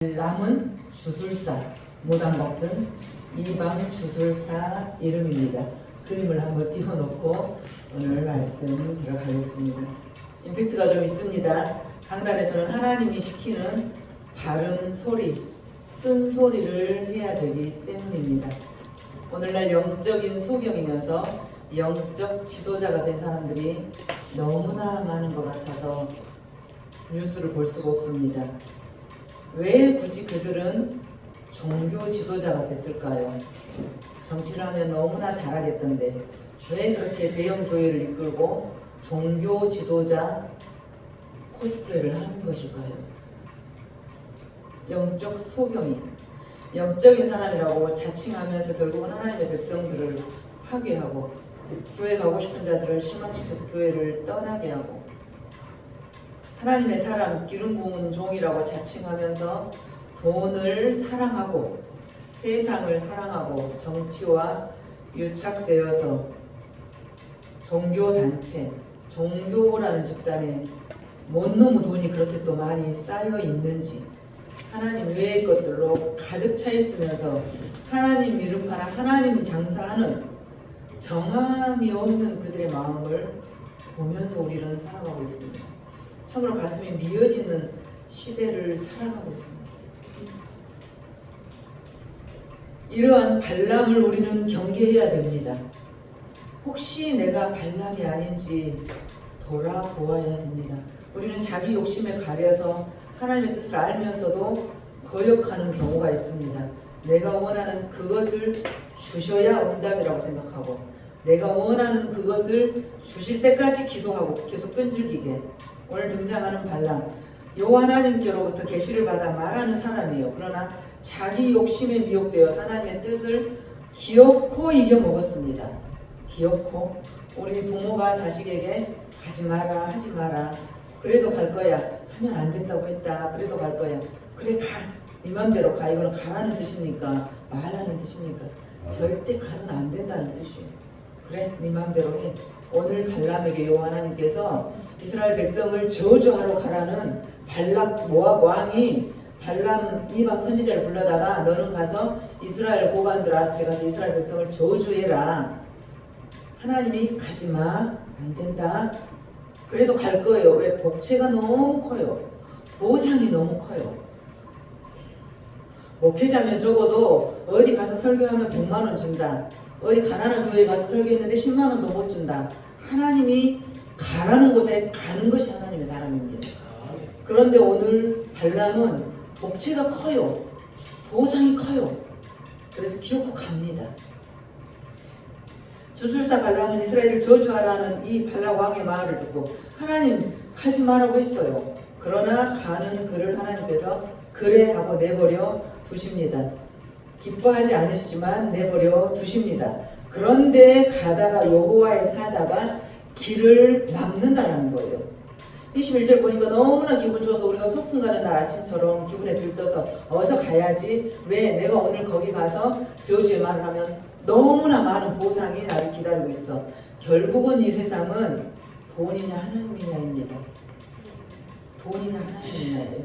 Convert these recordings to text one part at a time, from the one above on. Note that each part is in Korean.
남은 주술사, 무당 같은 이방 주술사 이름입니다. 그림을 한번 띄워놓고 오늘 말씀 들어가겠습니다. 임팩트가 좀 있습니다. 강단에서는 하나님이 시키는 바른 소리, 쓴 소리를 해야 되기 때문입니다. 오늘날 영적인 소경이면서 영적 지도자가 된 사람들이 너무나 많은 것 같아서 뉴스를 볼 수가 없습니다. 왜 굳이 그들은 종교 지도자가 됐을까요? 정치를 하면 너무나 잘하겠던데 왜 그렇게 대형 교회를 이끌고 종교 지도자 코스프레를 하는 것일까요? 영적 소경이 영적인 사람이라고 자칭하면서 결국은 하나님의 백성들을 파괴하고 교회 가고 싶은 자들을 실망시켜서 교회를 떠나게 하고 하나님의 사람, 기름 부은 종이라고 자칭하면서 돈을 사랑하고 세상을 사랑하고 정치와 유착되어서 종교단체, 종교라는 집단에 뭔 놈의 돈이 그렇게 또 많이 쌓여 있는지 하나님 외의 것들로 가득 차 있으면서 하나님 이름하나 하나님 장사하는 정함이 없는 그들의 마음을 보면서 우리는 살아가고 있습니다. 참으로 가슴이 미어지는 시대를 살아가고 있습니다. 이러한 발람을 우리는 경계해야 됩니다. 혹시 내가 발람이 아닌지 돌아보아야 됩니다. 우리는 자기 욕심에 가려서 하나님의 뜻을 알면서도 거역하는 경우가 있습니다. 내가 원하는 그것을 주셔야 응답이라고 생각하고 내가 원하는 그것을 주실 때까지 기도하고 계속 끈질기게 오늘 등장하는 발람, 여호와 하나님께로부터 계시를 받아 말하는 사람이에요. 그러나 자기 욕심에 미혹되어 하나님의 뜻을 기어코 이겨먹었습니다. 기어코 우리 부모가 자식에게 하지 마라 하지 마라 그래도 갈 거야 하면 안 된다고 했다 그래도 갈 거야 그래 가 네 맘대로 가 이거는 가라는 뜻입니까? 말하는 뜻입니까? 절대 가서는 안 된다는 뜻이에요. 그래 네 맘대로 해. 오늘 발람에게 여호와 하나님께서 이스라엘 백성을 저주하러 가라는 발락 모압 왕이 발람 이방 선지자를 불러다가 너는 가서 이스라엘 고관들 앞에 가서 이스라엘 백성을 저주해라. 하나님이 가지마 안 된다. 그래도 갈 거예요. 왜? 복채가 너무 커요. 보상이 너무 커요. 목회자면 적어도 어디 가서 설교하면 100만 원 준다. 어디 가난한 교회에 가서 설교했는데 10만 원도 못 준다. 하나님이 가라는 곳에 가는 것이 하나님의 사람입니다. 그런데 오늘 발람은 복채가 커요. 보상이 커요. 그래서 기어코 갑니다. 주술사 발람은 이스라엘을 저주하라는 이 발람 왕의 말을 듣고 하나님 가지 말라고 했어요. 그러나 가는 그를 하나님께서 그래 하고 내버려 두십니다. 기뻐하지 않으시지만 내버려 두십니다. 그런데 가다가 여호와의 사자가 길을 막는다라는 거예요. 21절 보니까 너무나 기분 좋아서 우리가 소풍 가는 날 아침처럼 기분에 들떠서 어서 가야지. 왜? 내가 오늘 거기 가서 저주의 말을 하면 너무나 많은 보상이 나를 기다리고 있어. 결국은 이 세상은 돈이냐 하나님이냐입니다. 돈이냐 하나님이냐예요.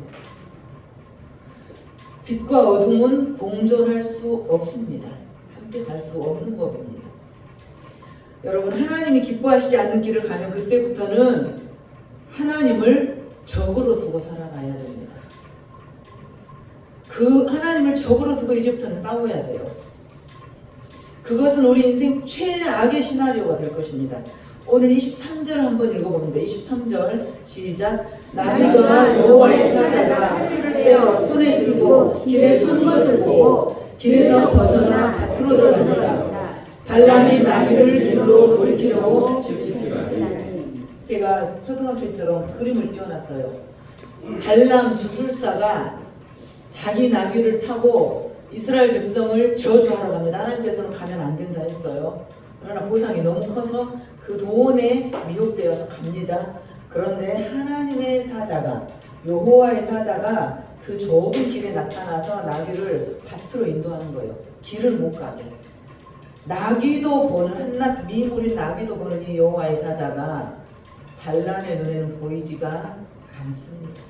빛과 어둠은 공존할 수 없습니다. 함께 갈 수 없는 법입니다. 여러분 하나님이 기뻐하시지 않는 길을 가면 그때부터는 하나님을 적으로 두고 살아가야 됩니다. 그 하나님을 적으로 두고 이제부터는 싸워야 돼요. 그것은 우리 인생 최악의 시나리오가 될 것입니다. 오늘 23절 한번 읽어봅니다. 23절 시작. 나비가 여호와의 사자가 풀을 떼어 손에 들고 길에 선 것을 보고 길에서 벗어나 밭으로 들어간지라. 발람이 나비를 길로 돌이키려고 제가 초등학생처럼 그림을 띄워놨어요. 발람 주술사가 자기 나귀를 타고 이스라엘 백성을 저주하러 갑니다. 하나님께서는 가면 안 된다 했어요. 그러나 보상이 너무 커서 그 돈에 미혹되어서 갑니다. 그런데 하나님의 사자가 여호와의 사자가 그 좁은 길에 나타나서 나귀를 밭으로 인도하는 거예요. 길을 못 가게. 나귀도 보는 한낱 미물인 나귀도 보는 이 여호와의 사자가 발람의 눈에는 보이지가 않습니다.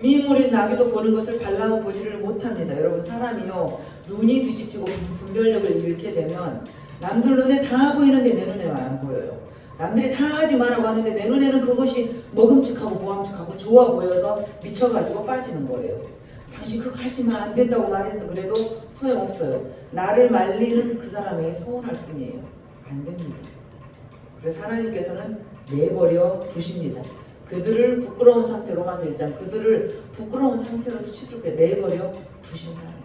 미인물인 나귀도 보는 것을 발람은 보지를 못합니다. 여러분, 사람이요 눈이 뒤집히고 분별력을 잃게 되면 남들 눈에 다 보이는데 내 눈에만 안 보여요. 남들이 다 하지 말라고 하는데 내 눈에는 그것이 먹음직하고 보암직하고 좋아 보여서 미쳐가지고 빠지는 거예요. 당신 그거 하지마, 안 된다고 말했어. 그래도 소용없어요. 나를 말리는 그 사람에게 소원할 뿐이에요. 안 됩니다. 그래서 하나님께서는 내버려 두십니다. 그들을 부끄러운 상태로, 로마서 1장, 그들을 부끄러운 상태로 수치스럽게 내버려 두신다는 거예요.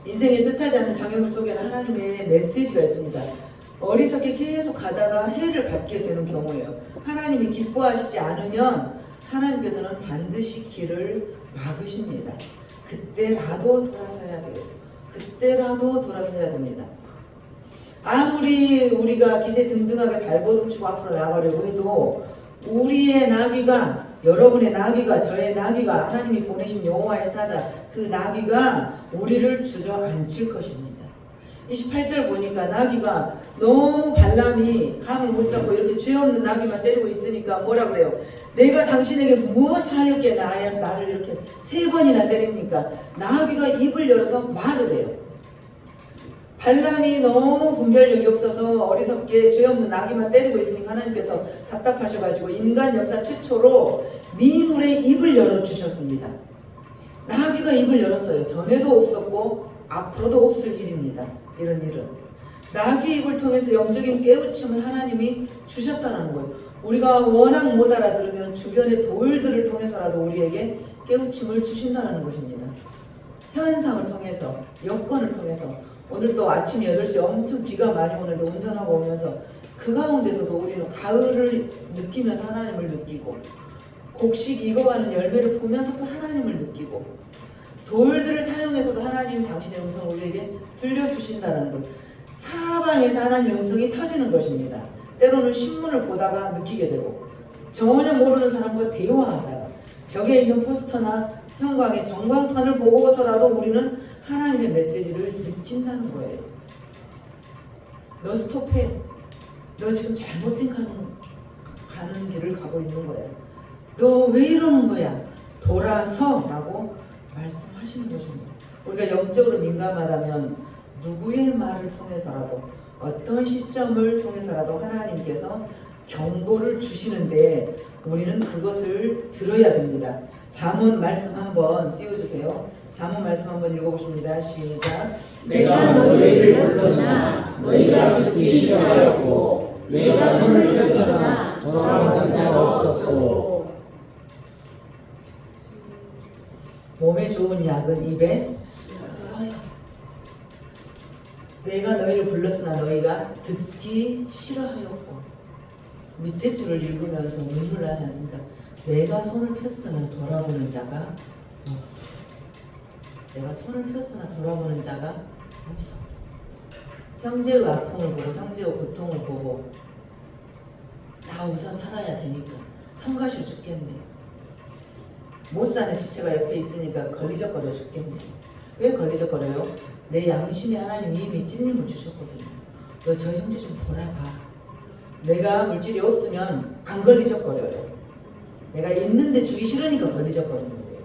인생의 뜻하지 않은 장애물 속에는 하나님의 메시지가 있습니다. 어리석게 계속 가다가 해를 받게 되는 경우예요. 하나님이 기뻐하시지 않으면 하나님께서는 반드시 길을 막으십니다. 그때라도 돌아서야 돼요. 그때라도 돌아서야 됩니다. 아무리 우리가 기세등등하게 발버둥 치고 앞으로 나가려고 해도 우리의 나귀가, 여러분의 나귀가, 저의 나귀가, 하나님이 보내신 여호와의 사자, 그 나귀가 우리를 주저앉힐 것입니다. 28절 보니까 나귀가 너무 발람이 감을 못 잡고 이렇게 죄 없는 나귀만 때리고 있으니까 뭐라 그래요? 내가 당신에게 무엇을 하였기에 나를 이렇게 3번이나 때립니까? 나귀가 입을 열어서 말을 해요. 발람이 너무 분별력이 없어서 어리석게 죄 없는 나귀만 때리고 있으니까 하나님께서 답답하셔가지고 인간 역사 최초로 미물의 입을 열어주셨습니다. 나귀가 입을 열었어요. 전에도 없었고 앞으로도 없을 일입니다. 이런 일은. 나귀 입을 통해서 영적인 깨우침을 하나님이 주셨다는 거예요. 우리가 워낙 못 알아들으면 주변의 돌들을 통해서라도 우리에게 깨우침을 주신다는 것입니다. 현상을 통해서, 여건을 통해서. 오늘 또 아침 8시 엄청 비가 많이 오는데 운전하고 오면서 그 가운데서도 우리는 가을을 느끼면서 하나님을 느끼고 곡식 익어가는 열매를 보면서 또 하나님을 느끼고 돌들을 사용해서도 하나님 당신의 음성을 우리에게 들려주신다는 것. 사방에서 하나님의 음성이 터지는 것입니다. 때로는 신문을 보다가 느끼게 되고 전혀 모르는 사람과 대화하다가 벽에 있는 포스터나 형광의 전광판을 보고서라도 우리는 하나님의 메시지를 느낀다는 거예요. 너 스톱해. 너 지금 잘못된 가는 길을 가고 있는 거야. 너 왜 이러는 거야? 돌아서 라고 말씀하시는 것입니다. 우리가 영적으로 민감하다면 누구의 말을 통해서라도 어떤 시점을 통해서라도 하나님께서 경고를 주시는데 우리는 그것을 들어야 됩니다. 잠언 말씀 한번 띄워주세요. 잠언 말씀 한번 읽어보십니다. 시작. 내가 너희를 불렀으나 너희가 듣기 싫어하였고 내가 손을 폈으나 돌아온 자가 없었고. 몸에 좋은 약은 입에 써요. 내가 너희를 불렀으나 너희가 듣기 싫어하였고. 밑에 줄을 읽으면서 눈물 나지 않습니까? 내가 손을 폈으나 돌아보는 자가 없어. 내가 손을 폈으나 돌아보는 자가 없어. 형제의 아픔을 보고 형제의 고통을 보고 나 우선 살아야 되니까 성가셔 죽겠네. 못 사는 지체가 옆에 있으니까 걸리적거려 죽겠네. 왜 걸리적거려요? 내 양심에 하나님이 이미 찔림을 주셨거든요. 너 저 형제 좀 돌아봐. 내가 물질이 없으면 안 걸리적거려요. 내가 있는데 주기 싫으니까 걸리적거리는 거예요.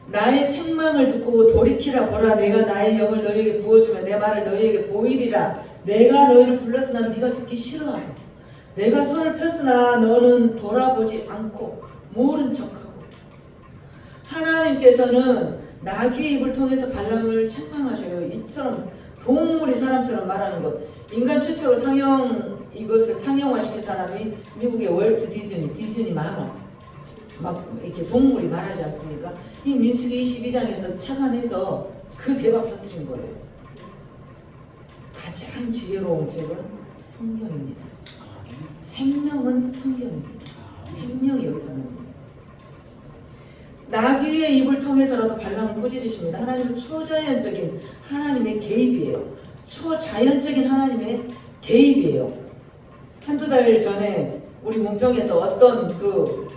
나의 책망을 듣고 돌이키라 보라. 내가 나의 영을 너희에게 부어주며 내 말을 너희에게 보이리라. 내가 너희를 불렀으나 네가 듣기 싫어하고 내가 손을 폈으나 너는 돌아보지 않고 모른 척하고. 하나님께서는 나귀의 입을 통해서 발람을 책망하셔요. 이처럼 동물이 사람처럼 말하는 것. 인간 최초로 이것을 상용화시킨 사람이 미국의 월트 디즈니 만화. 막 이렇게 동물이 말하지 않습니까? 이 민수기 22장에서 착안해서 그 대박 터뜨린 거예요. 가장 지혜로운 책은 성경입니다. 생명은 성경입니다. 생명이 여기서 나옵니다. 나귀의 입을 통해서라도 발람을 꾸짖으십니다. 하나님은 초자연적인 하나님의 개입이에요. 초자연적인 하나님의 개입이에요. 한두 달 전에 우리 문평에서 어떤 그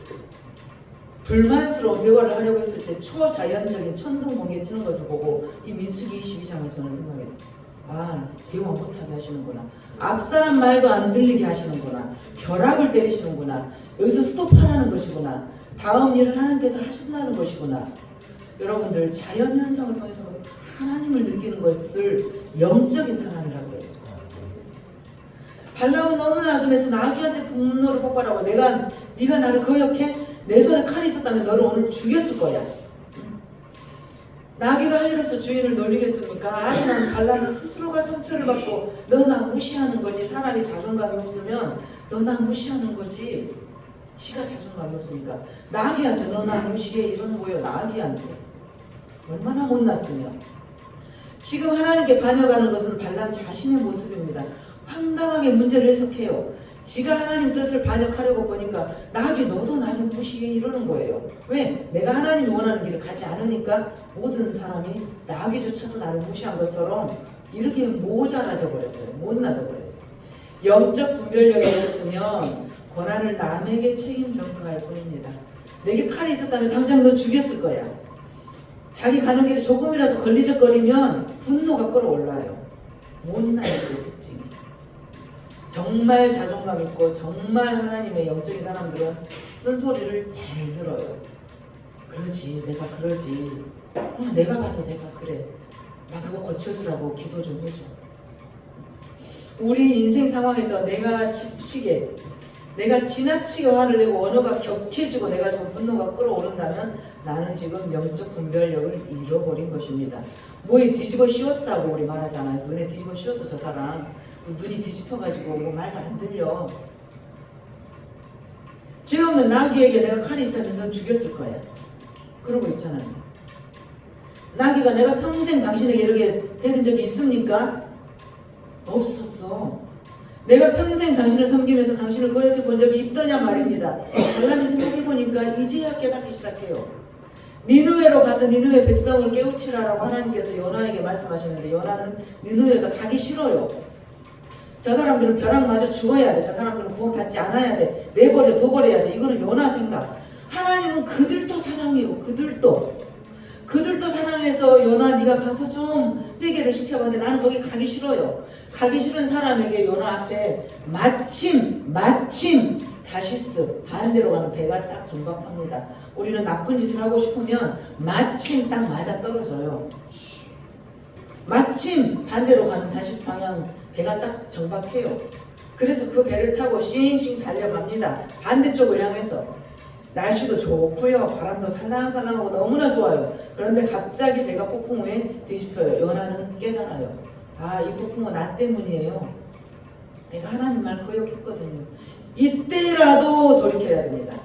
불만스러운 대화를 하려고 했을 때 초자연적인 천둥 번개 치는 것을 보고 이 민수기 22장을 저는 생각했어요. 대화 못하게 하시는구나. 앞사람 말도 안 들리게 하시는구나. 벼락을 때리시는구나. 여기서 스톱하라는 것이구나. 다음 일을 하나님께서 하신다는 것이구나. 여러분들 자연현상을 통해서 하나님을 느끼는 것을 영적인 사람이라고 해요. 발람은 너무나 아둔해서 나귀한테 분노를 폭발하고 네가 나를 거역해? 내 손에 칼이 있었다면 너를 오늘 죽였을 거야. 나귀가 할 일로서 주인을 놀리겠습니까? 아니면 발람은 스스로가 상처를 받고 너 나 무시하는 거지. 사람이 자존감이 없으면 너 나 무시하는 거지. 지가 자존감이 없으니까 나귀한테 너 나 무시해 이러는 거예요. 나귀한테. 얼마나 못났으며. 지금 하나님께 반역하는 것은 발람 자신의 모습입니다. 황당하게 문제를 해석해요. 지가 하나님 뜻을 반역하려고 보니까 나귀 너도 나를 무시해 이러는 거예요. 왜? 내가 하나님이 원하는 길을 가지 않으니까 모든 사람이 나귀조차도 나를 무시한 것처럼 이렇게 모자라져 버렸어요. 못나져 버렸어요. 영적 분별력이 없으면 고난을 남에게 책임 전가할 뿐입니다. 내게 칼이 있었다면 당장 너 죽였을 거야. 자기 가는 길에 조금이라도 걸리적거리면 분노가 끌어올라요. 못나요. 그 특징이. 정말 자존감 있고 정말 하나님의 영적인 사람들은 쓴소리를 잘 들어요. 그러지, 내가 그러지. 내가 봐도 내가 그래. 나 그거 고쳐주라고 기도 좀 해줘. 우리 인생 상황에서 내가 지나치게 화를 내고 언어가 격해지고 내가 지금 분노가 끌어오른다면 나는 지금 영적 분별력을 잃어버린 것입니다. 뭐에 뒤집어 씌웠다고 우리 말하잖아요. 눈에 뒤집어 씌웠어 저 사람. 눈이 뒤집혀가지고 뭐 말도 안 들려. 죄 없는 나귀에게 내가 칼이 있다면 넌 죽였을 거야. 그러고 있잖아요. 나귀가 내가 평생 당신에게 이렇게 대든 적이 있습니까? 없었어. 내가 평생 당신을 섬기면서 당신을 그렇게 본 적이 있더냐 말입니다. 발람이 생각해보니까 이제야 깨닫기 시작해요. 니느웨로 가서 니느웨 백성을 깨우치라라고 하나님께서 요나에게 말씀하시는데 요나는 니느웨가 가기 싫어요. 저 사람들은 벼락 맞아 죽어야 돼. 저 사람들은 구원받지 않아야 돼. 내버려 둬버려야 돼. 이거는 요나 생각. 하나님은 그들도 사랑해요. 그들도 사랑해서 요나 네가 가서 좀 회개를 시켜봐. 근데 나는 거기 가기 싫어요. 가기 싫은 사람에게 요나 앞에 마침 다시스 반대로 가는 배가 딱 정박합니다. 우리는 나쁜 짓을 하고 싶으면 마침 딱 맞아 떨어져요. 마침 반대로 가는 다시스 방향 배가 딱 정박해요. 그래서 그 배를 타고 싱싱 달려갑니다. 반대쪽을 향해서. 날씨도 좋고요. 바람도 살랑살랑하고 너무나 좋아요. 그런데 갑자기 배가 폭풍우에 뒤집혀요. 요나는 깨달아요. 이 폭풍우 나 때문이에요. 내가 하나님 말 거역했거든요. 이때라도 돌이켜야 됩니다.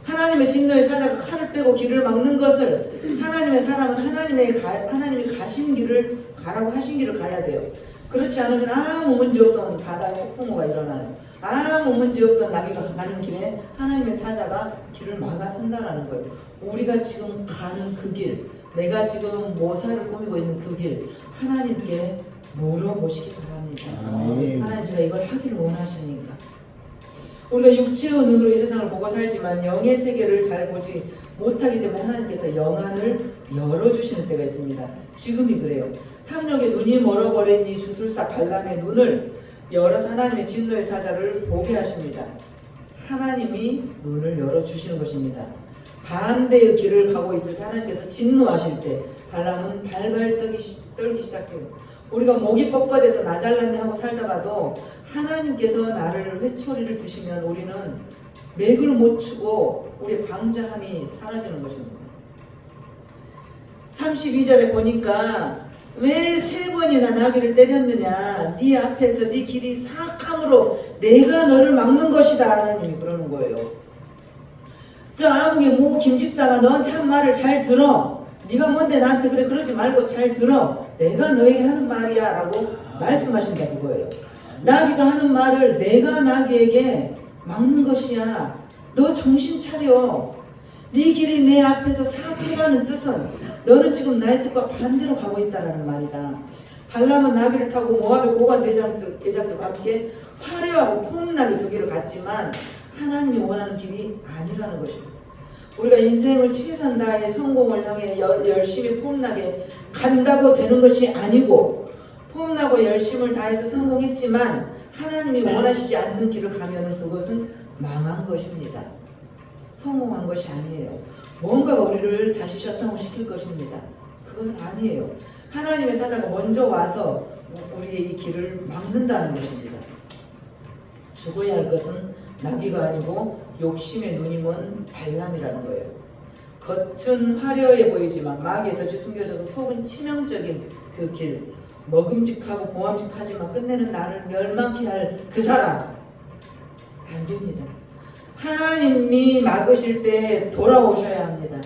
하나님의 진노의 사자가 칼을 빼고 길을 막는 것을 하나님의 사람은 하나님이 가신 길을 가라고 하신 길을 가야 돼요. 그렇지 않으면 아무 문제 없던 바다에 폭풍우가 일어나요. 아무 문제 없던 나귀가 가는 길에 하나님의 사자가 길을 막아선다라는 거예요. 우리가 지금 가는 그 길, 내가 지금 모사를 꾸미고 있는 그 길, 하나님께 물어보시기 바랍니다. 하나님 제가 이걸 하기를 원하십니까? 우리가 육체의 눈으로 이 세상을 보고 살지만 영의 세계를 잘 보지 못하기 때문에 하나님께서 영안을 열어주시는 때가 있습니다. 지금이 그래요. 탐욕의 눈이 멀어버린 이 주술사 발람의 눈을 열어서 하나님의 진노의 사자를 보게 하십니다. 하나님이 눈을 열어주시는 것입니다. 반대의 길을 가고 있을 때 하나님께서 진노하실 때 발람은 발발 떨기 시작해요. 우리가 목이 뻣뻣해서 나 잘났네 하고 살다가도 하나님께서 나를 회초리를 드시면 우리는 맥을 못 추고 우리의 방자함이 사라지는 것입니다. 32절에 보니까 왜 3번이나 나귀를 때렸느냐, 네 앞에서 네 길이 사악함으로 내가 너를 막는 것이다 하나님이 그러는 거예요. 저 아무개 모 김집사가 너한테 한 말을 잘 들어. 네가 뭔데 나한테 그래 그러지 말고 잘 들어. 내가 너에게 하는 말이야 라고 말씀하신다는 거예요. 나귀가 하는 말을 내가 나귀에게 막는 것이야. 너 정신 차려. 네 길이 내 앞에서 사악하다는 뜻은 너는 지금 나의 뜻과 반대로 가고 있다는 말이다. 발람은 나귀를 타고 모압의 고관 대장들과 함께 화려하고 폼나게 그 길을 갔지만 하나님이 원하는 길이 아니라는 것입니다. 우리가 인생을 최선 다해 성공을 향해 열심히 폼나게 간다고 되는 것이 아니고 폼나고 열심을 다해서 성공했지만 하나님이 원하시지 않는 길을 가면은 그것은 망한 것입니다. 성공한 것이 아니에요. 뭔가가 우리를 다시 셧다운 시킬 것입니다. 그것은 아니에요. 하나님의 사자가 먼저 와서 우리의 이 길을 막는다는 것입니다. 죽어야 할 것은 나귀가 아니고 욕심의 눈이 먼 발람이라는 거예요. 겉은 화려해 보이지만 마귀에 덫이 숨겨져서 속은 치명적인 그 길, 먹음직하고 보암직하지만 끝내는 나를 멸망케 할 그 사람, 안 됩니다. 하나님이 막으실 때 돌아오셔야 합니다.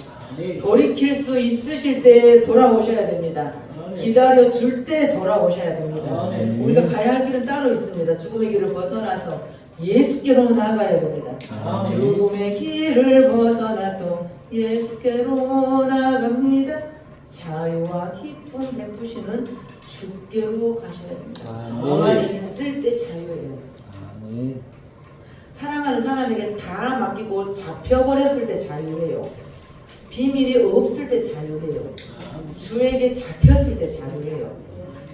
돌이킬 수 있으실 때 돌아오셔야 됩니다. 기다려 줄 때 돌아오셔야 됩니다. 우리가 가야 할 길은 따로 있습니다. 죽음의 길을 벗어나서 예수께로 나가야 됩니다. 죽음의 길을 벗어나서 예수께로 나갑니다. 자유와 기쁨 베푸시는 주께로 가셔야 됩니다. 주 안에 있을 때 자유예요. 사랑하는 사람에게 다 맡기고 잡혀버렸을 때 자유예요. 비밀이 없을 때 자유예요. 주에게 잡혔을 때 자유예요.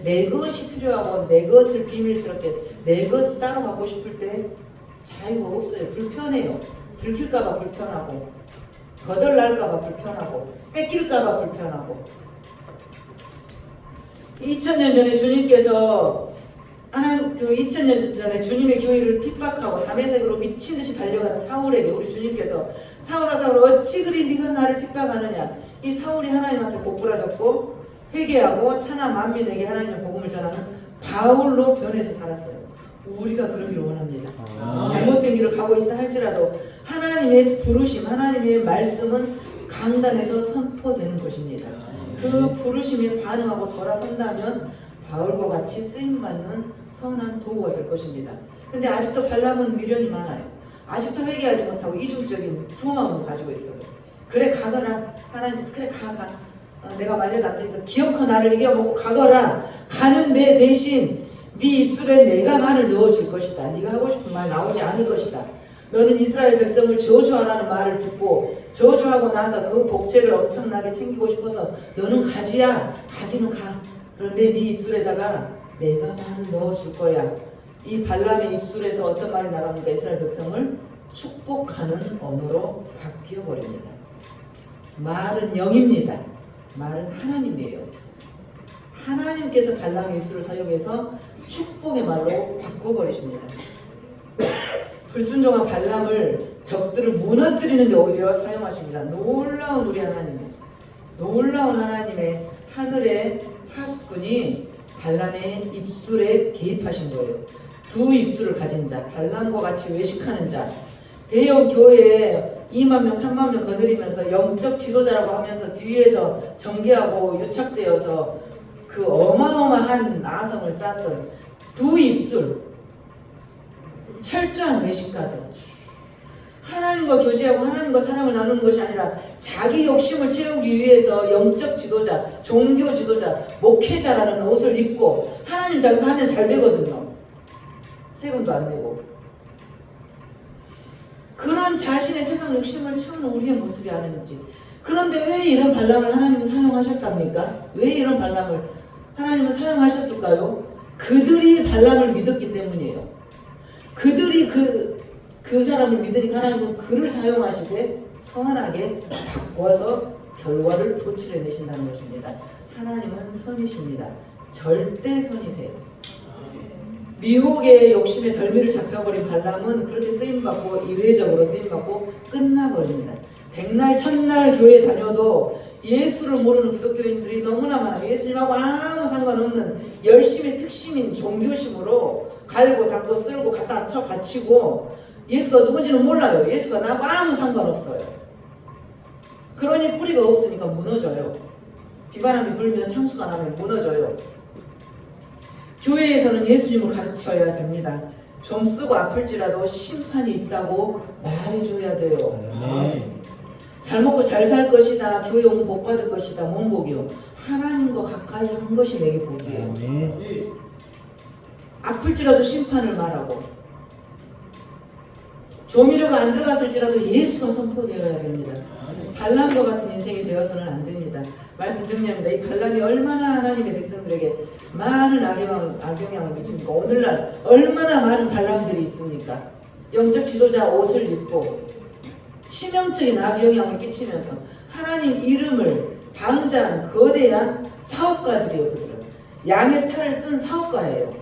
내 것이 필요하고 내 것을 비밀스럽게 내 것을 따로 갖고 싶을 때 자유가 없어요. 불편해요. 들킬까봐 불편하고 거덜날까봐 불편하고 뺏길까봐 불편하고. 2000년 전에 주님께서 2000년 전에 주님의 교회를 핍박하고 다메섹으로 미친듯이 달려가는 사울에게 우리 주님께서 사울아 사울아 어찌 그리 네가 나를 핍박하느냐. 이 사울이 하나님 앞에 고꾸라졌고 회개하고 천하 만민에게 하나님의 복음을 전하는 바울로 변해서 살았어요. 우리가 그러기를 원합니다. 잘못된 길을 가고 있다 할지라도 하나님의 부르심, 하나님의 말씀은 강단에서 선포되는 것입니다. 그 부르심에 반응하고 돌아선다면 바울과 같이 쓰임받는 선한 도구가 될 것입니다. 근데 아직도 발람은 미련이 많아요. 아직도 회개하지 못하고 이중적인 두 마음을 가지고 있어요. 그래 가거라. 하나님께서 그래 가. 내가 말려도 안 되니까 기어코 나를 이겨먹고 가거라. 가는데 대신 네 입술에 내가 말을 넣어줄 것이다. 네가 하고 싶은 말 나오지 않을 것이다. 너는 이스라엘 백성을 저주하라는 말을 듣고 저주하고 나서 그 복채를 엄청나게 챙기고 싶어서 너는 가지야. 가기는 가. 그런데 네 입술에다가 내가 말을 넣어줄 거야. 이 발람의 입술에서 어떤 말이 나갑니까? 이스라엘 백성을 축복하는 언어로 바뀌어버립니다. 말은 영입니다. 말은 하나님이에요. 하나님께서 발람의 입술을 사용해서 축복의 말로 바꿔버리십니다. 불순종한 발람을 적들을 무너뜨리는 데 오히려 사용하십니다. 놀라운 우리 하나님, 놀라운 하나님의 하늘의 하수꾼이 발람의 입술에 개입하신 거예요. 두 입술을 가진 자, 발람과 같이 외식하는 자, 대형 교회에 2만 명, 3만 명 거느리면서 영적 지도자라고 하면서 뒤에서 정계하고 유착되어서 그 어마어마한 아성을 쌓았던 두 입술, 철저한 외식가들, 하나님과 교제하고 하나님과 사랑을 나누는 것이 아니라 자기 욕심을 채우기 위해서 영적 지도자, 종교 지도자, 목회자라는 옷을 입고 하나님 장사하면 잘 되거든요. 세금도 안 내고. 그런 자신의 세상 욕심을 채우는 우리의 모습이 아닌지. 그런데 왜 이런 발람을 하나님은 사용하셨답니까? 왜 이런 발람을 하나님은 사용하셨을까요? 그들이 발람을 믿었기 때문이에요. 그들이 그 사람을 믿으니까 하나님은 그를 사용하시되 선하게 바꿔서 결과를 도출해내신다는 것입니다. 하나님은 선이십니다. 절대 선이세요. 미혹의 욕심에 덜미를 잡혀버린 발람은 그렇게 쓰임받고 이례적으로 쓰임받고 끝나버립니다. 백날 천날 교회 다녀도 예수를 모르는 기독교인들이 너무나 많아요. 예수님하고 아무 상관없는 열심히 특심인 종교심으로 갈고 닦고 쓸고 갖다 쳐 바치고 예수가 누군지는 몰라요. 예수가 나하고 아무 상관없어요. 그러니 뿌리가 없으니까 무너져요. 비바람이 불면 창수가 나면 무너져요. 교회에서는 예수님을 가르쳐야 됩니다. 좀 쓰고 아플지라도 심판이 있다고 말해줘야 돼요. 잘 먹고 잘 살 것이다. 교회 오면 복 받을 것이다. 뭔 복이요? 하나님과 가까이 한 것이 내게 복이에요. 아플지라도 심판을 말하고 조미료가 안 들어갔을지라도 예수가 선포되어야 됩니다. 발람과 같은 인생이 되어서는 안 됩니다. 말씀 정리합니다. 이 발람이 얼마나 하나님의 백성들에게 많은 악영향을 미칩니까? 오늘날 얼마나 많은 발람들이 있습니까? 영적 지도자 옷을 입고 치명적인 악영향을 끼치면서 하나님 이름을 방자한 거대한 사업가들이에요. 그들은 양의 탈을 쓴 사업가예요.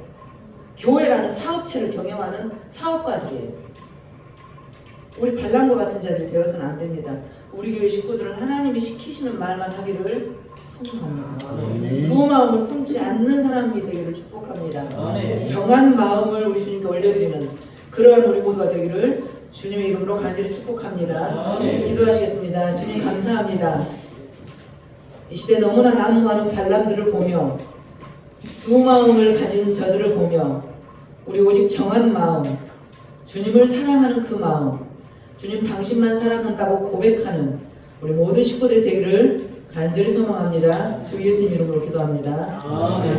교회라는 사업체를 경영하는 사업가들이에요. 우리 발람과 같은 자들이 되어서는 안 됩니다. 우리 교회 식구들은 하나님이 시키시는 말만 하기를 소망합니다. 아멘. 두 마음을 품지 않는 사람이 되기를 축복합니다. 아멘. 정한 마음을 우리 주님께 올려드리는 그러한 우리 모두가 되기를 주님의 이름으로 간절히 축복합니다. 아멘. 기도하시겠습니다. 주님 감사합니다. 이 시대 너무나 난무하는 발람들을 보며 두 마음을 가진 저들을 보며 우리 오직 정한 마음, 주님을 사랑하는 그 마음, 주님 당신만 사랑한다고 고백하는 우리 모든 식구들이 되기를 간절히 소망합니다. 주 예수님 이름으로 기도합니다. 아멘.